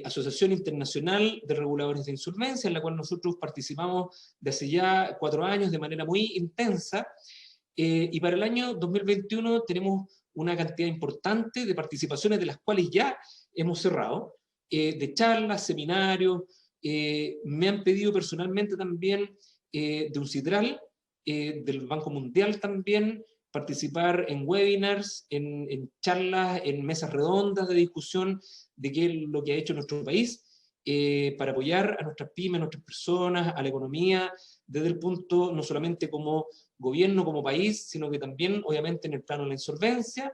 Asociación Internacional de Reguladores de Insolvencia, en la cual nosotros participamos desde hace ya 4 años de manera muy intensa, y para el año 2021 tenemos una cantidad importante de participaciones de las cuales ya hemos cerrado, de charlas, seminarios, me han pedido personalmente también de UNCITRAL, del Banco Mundial también, participar en webinars, en charlas, en mesas redondas de discusión de qué es lo que ha hecho nuestro país para apoyar a nuestras pymes, a nuestras personas, a la economía, desde el punto no solamente como gobierno, como país, sino que también, obviamente, en el plano de la insolvencia.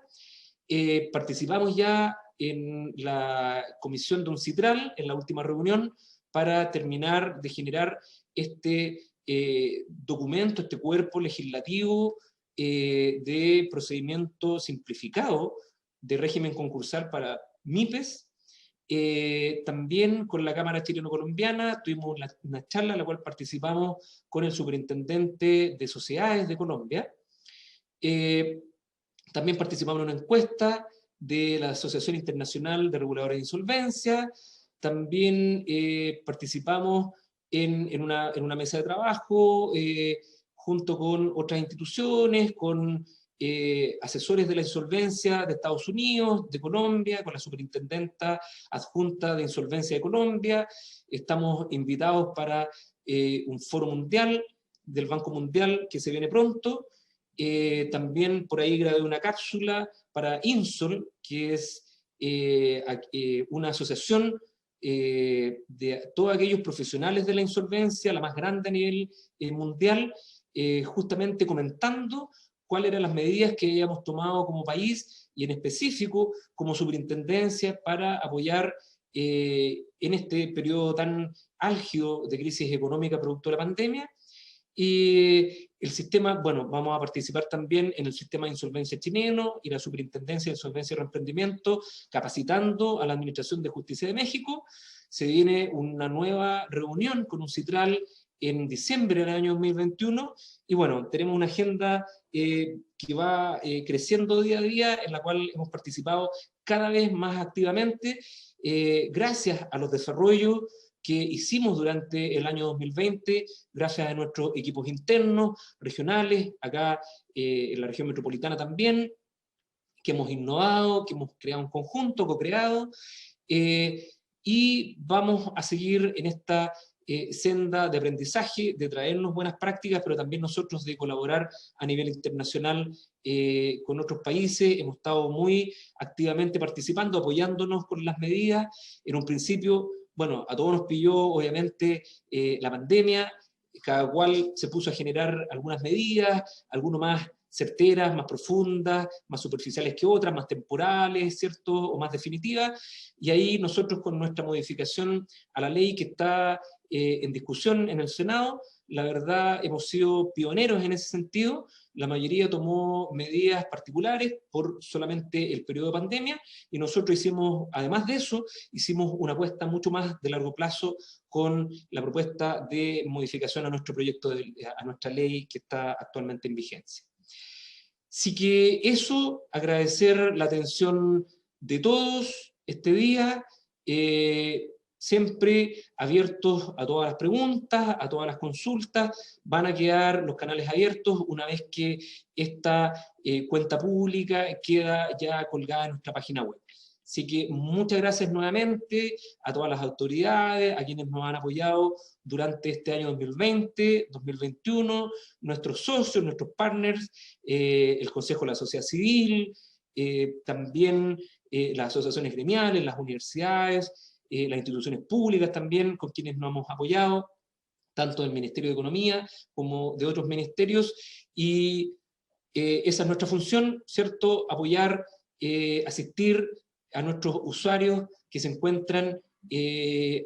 Participamos ya en la comisión de UNCITRAL, en la última reunión, para terminar de generar este documento, este cuerpo legislativo de procedimiento simplificado de régimen concursal para MIPES. También con la Cámara Chileno-Colombiana tuvimos una charla en la cual participamos con el superintendente de sociedades de Colombia. También participamos en una encuesta de la Asociación Internacional de Reguladores de Insolvencia. También participamos en una mesa de trabajo junto con otras instituciones, con asesores de la insolvencia de Estados Unidos, de Colombia, con la superintendenta adjunta de insolvencia de Colombia. Estamos invitados para un foro mundial del Banco Mundial que se viene pronto. También por ahí grabé una cápsula para INSOL, que es una asociación de todos aquellos profesionales de la insolvencia, la más grande a nivel mundial, justamente comentando cuáles eran las medidas que habíamos tomado como país y en específico como superintendencia para apoyar en este periodo tan álgido de crisis económica producto de la pandemia. Y el sistema, bueno, vamos a participar también en el sistema de insolvencia chileno y la Superintendencia de Insolvencia y Reemprendimiento, capacitando a la Administración de Justicia de México. Se viene una nueva reunión con UNCITRAL en diciembre del año 2021, y bueno, tenemos una agenda que va creciendo día a día, en la cual hemos participado cada vez más activamente, gracias a los desarrollos que hicimos durante el año 2020, gracias a nuestros equipos internos, regionales, acá en la región metropolitana también, que hemos innovado, que hemos creado un conjunto, co-creado, y vamos a seguir en esta senda de aprendizaje, de traernos buenas prácticas, pero también nosotros de colaborar a nivel internacional con otros países. Hemos estado muy activamente participando, apoyándonos con las medidas. En un principio, bueno, a todos nos pilló obviamente la pandemia, cada cual se puso a generar algunas medidas, algunos más certeras, más profundas, más superficiales que otras, más temporales, ¿cierto? O más definitivas. Y ahí nosotros con nuestra modificación a la ley que está en discusión en el Senado, la verdad hemos sido pioneros en ese sentido. La mayoría tomó medidas particulares por solamente el periodo de pandemia y nosotros hicimos, además de eso, hicimos una apuesta mucho más de largo plazo con la propuesta de modificación a nuestro proyecto, a nuestra ley que está actualmente en vigencia. Así que eso, agradecer la atención de todos este día, siempre abiertos a todas las preguntas, a todas las consultas, van a quedar los canales abiertos una vez que esta cuenta pública queda ya colgada en nuestra página web. Así que muchas gracias nuevamente a todas las autoridades, a quienes nos han apoyado durante este año 2020, 2021, nuestros socios, nuestros partners, el Consejo de la Sociedad Civil, también las asociaciones gremiales, las universidades, las instituciones públicas también, con quienes nos hemos apoyado, tanto del Ministerio de Economía como de otros ministerios, y esa es nuestra función, ¿cierto? Apoyar, asistir a nuestros usuarios que se encuentran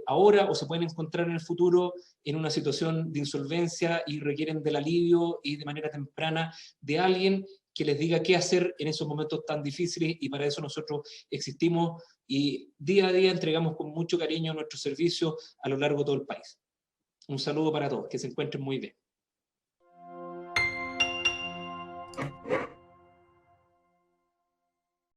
ahora o se pueden encontrar en el futuro en una situación de insolvencia y requieren del alivio y de manera temprana de alguien que les diga qué hacer en esos momentos tan difíciles, y para eso nosotros existimos y día a día entregamos con mucho cariño nuestros servicios a lo largo de todo el país. Un saludo para todos, que se encuentren muy bien.